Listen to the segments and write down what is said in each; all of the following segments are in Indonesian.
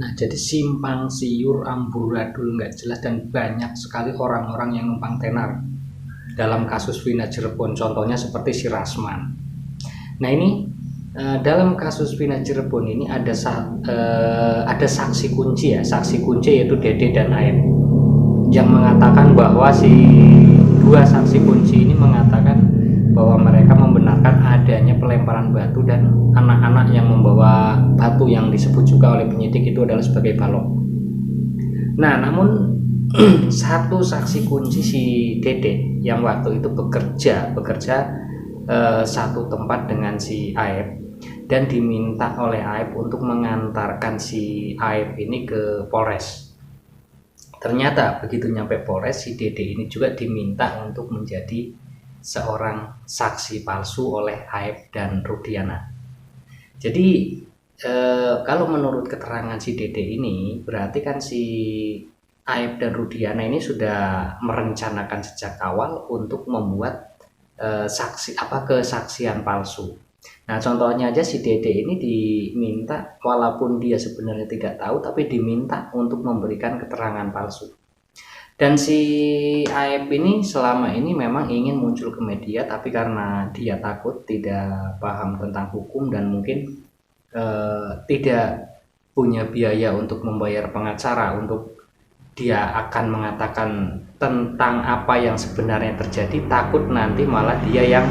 Nah, jadi simpang siur, amburadul, nggak jelas, dan banyak sekali orang-orang yang numpang tenar dalam kasus Vina Cirebon. Contohnya seperti si Rasman. Nah, ini dalam kasus Vina Cirebon ini ada saksi kunci ya, saksi kunci yaitu Dede dan Aep, yang mengatakan bahwa si dua saksi kunci ini mengatakan bahwa mereka membenarkan adanya pelemparan batu dan anak-anak yang membawa batu yang disebut juga oleh penyidik itu adalah sebagai balok. Nah, namun satu saksi kunci si Dede yang waktu itu bekerja satu tempat dengan si Aep dan diminta oleh Aep untuk mengantarkan si Aep ini ke Polres. Ternyata begitu nyampe Polres, si Dede ini juga diminta untuk menjadi seorang saksi palsu oleh Aep dan Rudiana. Jadi kalau menurut keterangan si Dede ini, berarti kan si Aep dan Rudiana ini sudah merencanakan sejak awal untuk membuat kesaksian palsu. Nah, contohnya aja si Dede ini diminta, walaupun dia sebenarnya tidak tahu, tapi diminta untuk memberikan keterangan palsu. Dan si Aep ini selama ini memang ingin muncul ke media, tapi karena dia takut, tidak paham tentang hukum, dan mungkin tidak punya biaya untuk membayar pengacara untuk dia akan mengatakan tentang apa yang sebenarnya terjadi, takut nanti malah dia yang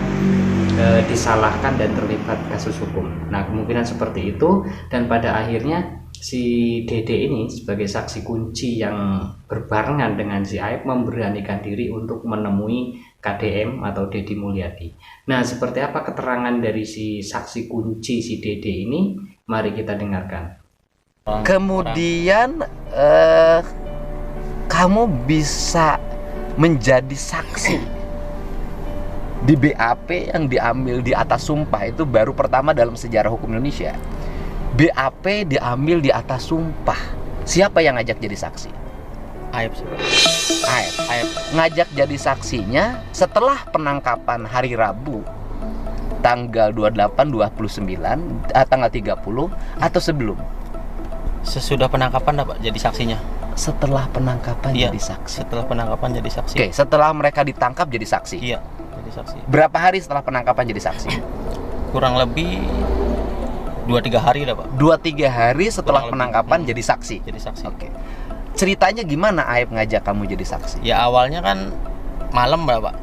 disalahkan dan terlibat kasus hukum. Nah, kemungkinan seperti itu, dan pada akhirnya si Dede ini sebagai saksi kunci yang berbarengan dengan si Aep memberanikan diri untuk menemui KDM atau Deddy Mulyadi. Nah, seperti apa keterangan dari si saksi kunci si Dede ini? Mari kita dengarkan. Kemudian kamu bisa menjadi saksi di BAP yang diambil di atas sumpah. Itu baru pertama dalam sejarah hukum Indonesia. BAP diambil di atas sumpah. Siapa yang ngajak jadi saksi? Aep. Ngajak jadi saksinya setelah penangkapan hari Rabu tanggal 28, 29, tanggal 30 atau sebelum? Sesudah penangkapan Pak jadi saksinya. Setelah penangkapan Iya, jadi saksi. Setelah penangkapan jadi saksi. Oke, setelah mereka ditangkap jadi saksi. Iya, jadi saksi. Berapa hari setelah penangkapan jadi saksi? Kurang lebih 2-3 hari dah, Pak. 2-3 hari setelah Kurang penangkapan lebih. jadi saksi. Jadi saksi. Oke. Ceritanya gimana Aep ngajak kamu jadi saksi? Ya awalnya kan malam berapa?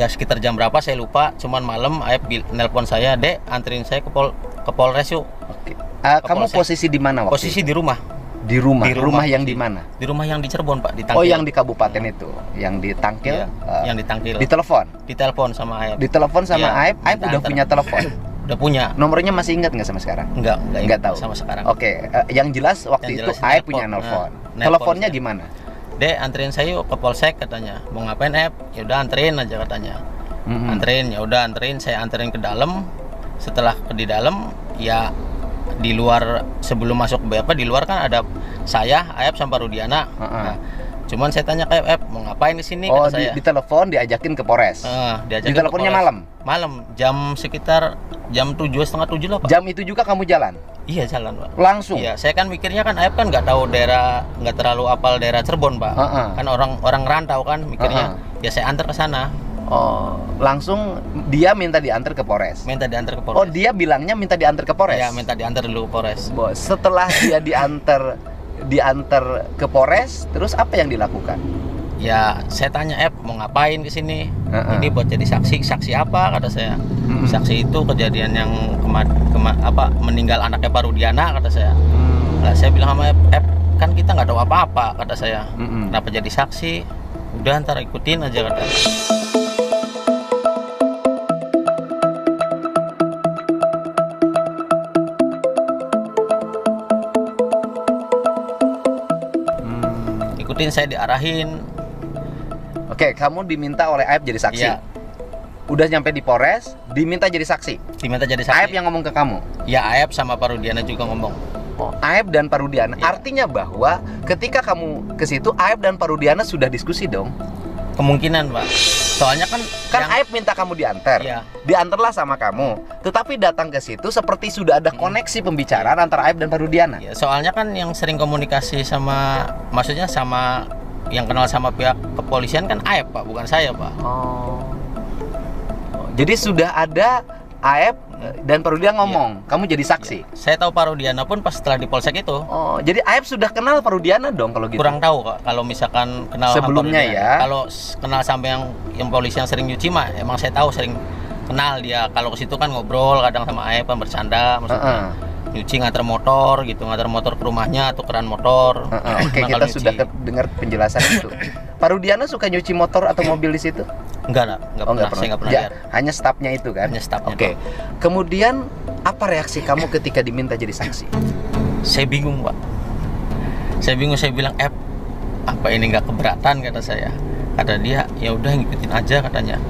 Sekitar jam berapa saya lupa. Cuman malam Aep nelpon saya, "Dek, anterin saya ke Polres yuk." Oke. Kamu Polsek. posisi di mana waktu Posisi itu? di rumah. Di rumah. Di rumah. Rumah yang di mana? Di rumah yang di Cirebon, Pak, di Tangkil. Oh, yang di kabupaten itu, yang di Tangkil. Iya, yang di Tangkil. Ditelepon. Ditelepon sama Aep. Ditelepon sama Iya, Aep. Aep udah diantar. punya telepon. Udah punya. Nomornya masih ingat nggak sama sekarang? Enggak Nggak tahu. sama sekarang. Oke, yang jelas waktu Yang itu jelas Aep nelpon. punya nelpon. Nelpon Teleponnya saya. gimana? "Dek, anterin saya yuk ke Polsek," katanya. "Mau ngapain, Aep?" "Ya udah anterin aja," katanya. Anterin, ya udah anterin, saya anterin ke dalam. Setelah di dalam, ya di luar sebelum masuk ke BAP, di luar kan ada saya, Aep sama Rudiana. Nah, cuman saya tanya ke Aep, "Mau ngapain di sini?" Oh, kata saya. di telepon diajakin ke Polres. Diajakin Di teleponnya ke Polres. malam? Malam, sekitar jam 7, setengah 7 lah, Pak. Jam itu juga kamu jalan? Iya, jalan, Pak. Langsung? Iya, saya kan mikirnya kan Aep kan nggak tahu daerah, nggak terlalu apal daerah Cirebon, Pak. Kan orang rantau kan mikirnya. Ya saya antar ke sana. Oh, langsung dia minta diantar ke Polres. Minta diantar ke Polres. Oh, dia bilangnya minta diantar ke Polres. Ya, minta diantar dulu ke Polres. Setelah dia diantar ke Polres, terus apa yang dilakukan? Ya, saya tanya, "Ep, mau ngapain ke sini?" "Ini buat jadi saksi." "Saksi apa?" kata saya. "Saksi itu kejadian yang meninggal anaknya Pak Rudiana," kata saya. Nah, saya bilang sama Ep, "Kan kita nggak tahu apa-apa," kata saya. "Kenapa jadi saksi? Udah, ntar ikutin aja," kata. Ikutin, saya diarahin. Oke, kamu diminta oleh Aep jadi saksi. Iya. Udah nyampe di Polres, diminta jadi saksi. Diminta jadi saksi. Aep yang ngomong ke kamu. Ya, Aep sama Pak Rudiana juga ngomong. Oh, Aep dan Pak Rudiana. Iya. Artinya bahwa ketika kamu ke situ, Aep dan Pak Rudiana sudah diskusi dong. Kemungkinan Pak. Soalnya kan Aib minta kamu diantar. Iya. Diantarlah sama kamu. Tetapi datang ke situ seperti sudah ada koneksi pembicaraan antara Aib dan Pak Rudiana. Ya, soalnya kan yang sering komunikasi sama, maksudnya sama yang kenal sama pihak kepolisian kan Aib Pak, bukan saya Pak. Oh. Jadi sudah ada Aib dan Pak Rudiana ngomong, kamu jadi saksi. Saya tahu Pak Rudiana pun pas setelah di polsek itu. Oh, jadi Aib sudah kenal Pak Rudiana dong kalau gitu. Kurang tahu Kak, kalau misalkan kenal sama Sebelumnya Pak Rudiana. ya. Kalau kenal sampai yang polisi yang sering nyuci mah emang saya tahu sering kenal dia. Kalau ke situ kan ngobrol kadang sama Aib kan bercanda maksudnya. Nyuci nganter motor gitu, nganter motor ke rumahnya, tukeran motor. Oke, Nah, kita kalau sudah nyuci. dengar penjelasan itu. Pak Rudiana suka nyuci motor atau mobil di situ? Enggak pernah. Saya enggak pernah Ya, lihat. hanya stafnya itu kan? Hanya stafnya Oke. Kemudian apa reaksi kamu ketika diminta jadi saksi? Saya bingung Pak. Saya bingung, saya bilang apa ini nggak keberatan kata saya. Kata dia ya udah ngikutin aja katanya.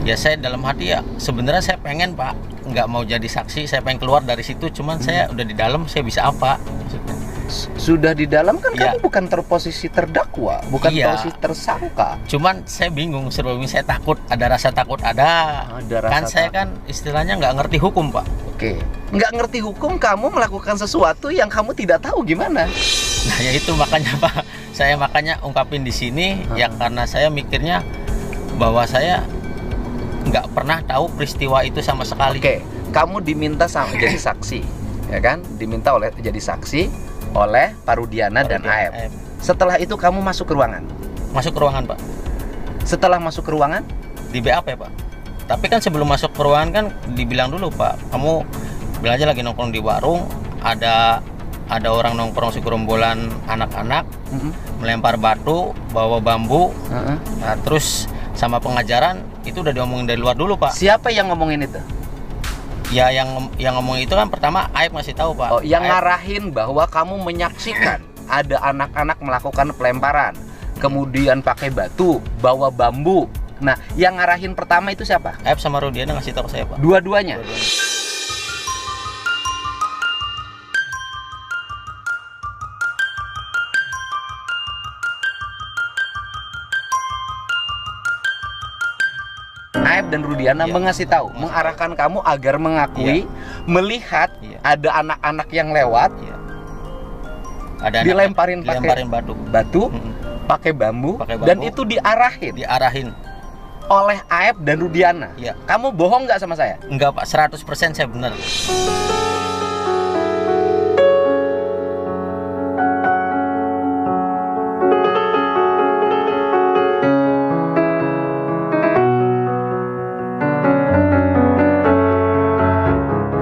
Ya saya dalam hati ya sebenarnya saya pengen Pak nggak mau jadi saksi, saya pengen keluar dari situ, cuman saya udah di dalam, saya bisa apa maksudnya. Sudah di dalam kan Iya. kamu bukan terposisi terdakwa, bukan Iya. posisi tersangka. Cuman saya bingung, sebelumnya saya takut, ada rasa takut ada. Ada rasa Kan saya takut. kan istilahnya nggak ngerti hukum Pak. Oke, nggak ngerti hukum, kamu melakukan sesuatu yang kamu tidak tahu gimana? Nah ya itu makanya Pak, saya makanya ungkapin di sini ya karena saya mikirnya bahwa saya nggak pernah tahu peristiwa itu sama sekali. Oke, kamu diminta jadi saksi, ya kan? Diminta jadi saksi oleh Pak Rudiana dan Aib. Setelah itu kamu masuk ke ruangan. Masuk ke ruangan Pak, Setelah masuk ke ruangan, di BAP Pak. Tapi kan sebelum masuk ke ruangan kan dibilang dulu Pak, kamu bilang aja lagi nongkrong di warung, ada orang nongkrong segerombolan anak-anak melempar batu, bawa bambu. Nah, terus sama pengajaran itu udah diomongin dari luar dulu Pak. siapa yang ngomongin itu? Ya yang ngomong itu kan pertama Aib ngasih tahu Pak. Oh, yang Aib, ngarahin bahwa kamu menyaksikan ada anak-anak melakukan pelemparan, kemudian pakai batu, bawa bambu. Nah, yang ngarahin pertama itu siapa? Aib sama Rudiana ngasih tahu ke saya Pak. Dua-duanya. Aib dan Rudiana Iya, mengasih tahu, ngasih mengarahkan kamu agar mengakui, melihat Iya. ada anak-anak yang lewat, Iya. Ada anak dilemparin dilemparin batu, pakai bambu, Pakai bambu. dan itu diarahin diarahin. oleh Aib dan Rudiana. Iya. Kamu bohong nggak sama saya? Enggak Pak, 100% saya benar.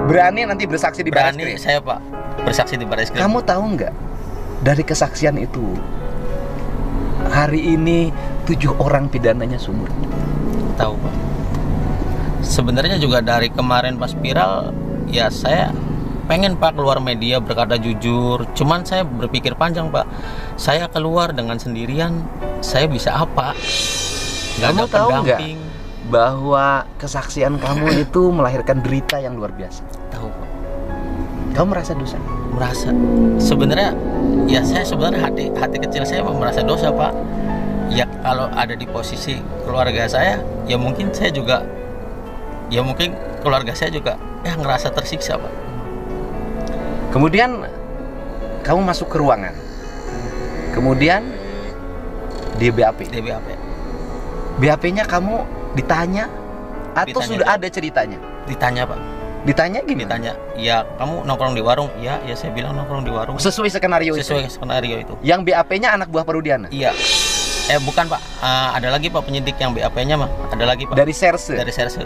Berani nanti bersaksi di baris Berani krim? saya Pak bersaksi di baris krim. Kamu tahu nggak, dari kesaksian itu hari ini 7 orang pidananya sumur. Tahu Pak. Sebenarnya juga dari kemarin pas viral ya saya pengen Pak keluar media berkata jujur. Cuman saya berpikir panjang Pak. Saya keluar dengan sendirian, saya bisa apa? Nggak Kamu ada tahu nggak pendamping. bahwa kesaksian kamu itu melahirkan derita yang luar biasa? Tahu Pak. Kamu merasa dosa? Merasa sebenarnya ya saya sebenarnya hati kecil saya merasa dosa Pak. Ya kalau ada di posisi keluarga saya ya mungkin saya juga ya mungkin keluarga saya juga ya ngerasa tersiksa Pak. Kemudian kamu masuk ke ruangan. Kemudian di BAP. Di BAP BAP-nya kamu ditanya atau Ditanya sudah juga. ada ceritanya? ditanya Pak, Ditanya gimana? ditanya ya kamu nongkrong di warung, ya saya bilang nongkrong di warung Sesuai skenario sesuai itu. skenario itu. Yang BAP-nya anak buah Pak Rudiana. Iya. Bukan Pak, ada lagi Pak penyidik yang BAP-nya mah ada lagi Pak Dari Serse. dari Serse.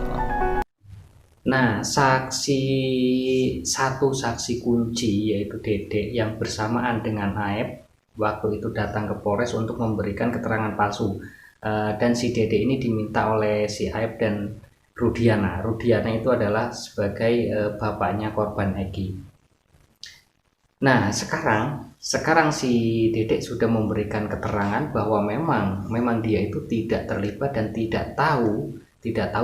Nah, satu saksi kunci yaitu Dedek yang bersamaan dengan Aib waktu itu datang ke Polres untuk memberikan keterangan palsu. Dan si Dedek ini diminta oleh si Aib dan Rudiana. Rudiana itu adalah sebagai bapaknya korban Egi. Nah, sekarang si Dedek sudah memberikan keterangan bahwa memang dia itu tidak terlibat dan tidak tahu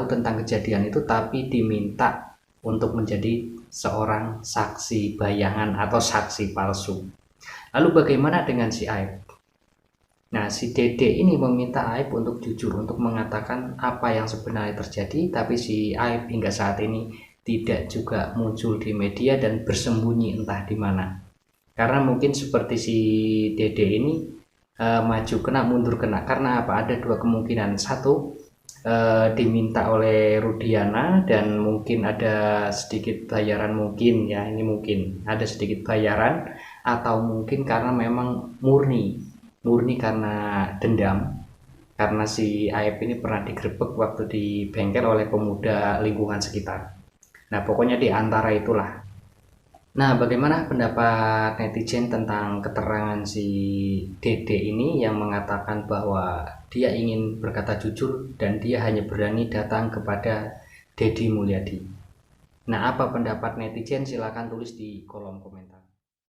tentang kejadian itu, tapi diminta untuk menjadi seorang saksi bayangan atau saksi palsu. Lalu bagaimana dengan si Aib? Nah, si Dede ini meminta Aib untuk jujur, untuk mengatakan apa yang sebenarnya terjadi, tapi si Aib hingga saat ini tidak juga muncul di media dan bersembunyi entah di mana. Karena mungkin seperti si Dede ini maju kena mundur kena, karena apa? Ada dua kemungkinan. Satu, diminta oleh Rudiana dan mungkin ada sedikit bayaran, mungkin ya, ini mungkin ada sedikit bayaran, atau mungkin karena memang murni karena dendam, karena si Aib ini pernah digerebek waktu di bengkel oleh pemuda lingkungan sekitar. Nah, pokoknya di antara itulah. Nah, bagaimana pendapat netizen tentang keterangan si Dede ini yang mengatakan bahwa dia ingin berkata jujur dan dia hanya berani datang kepada Deddy Mulyadi? Nah, apa pendapat netizen? Silahkan tulis di kolom komentar.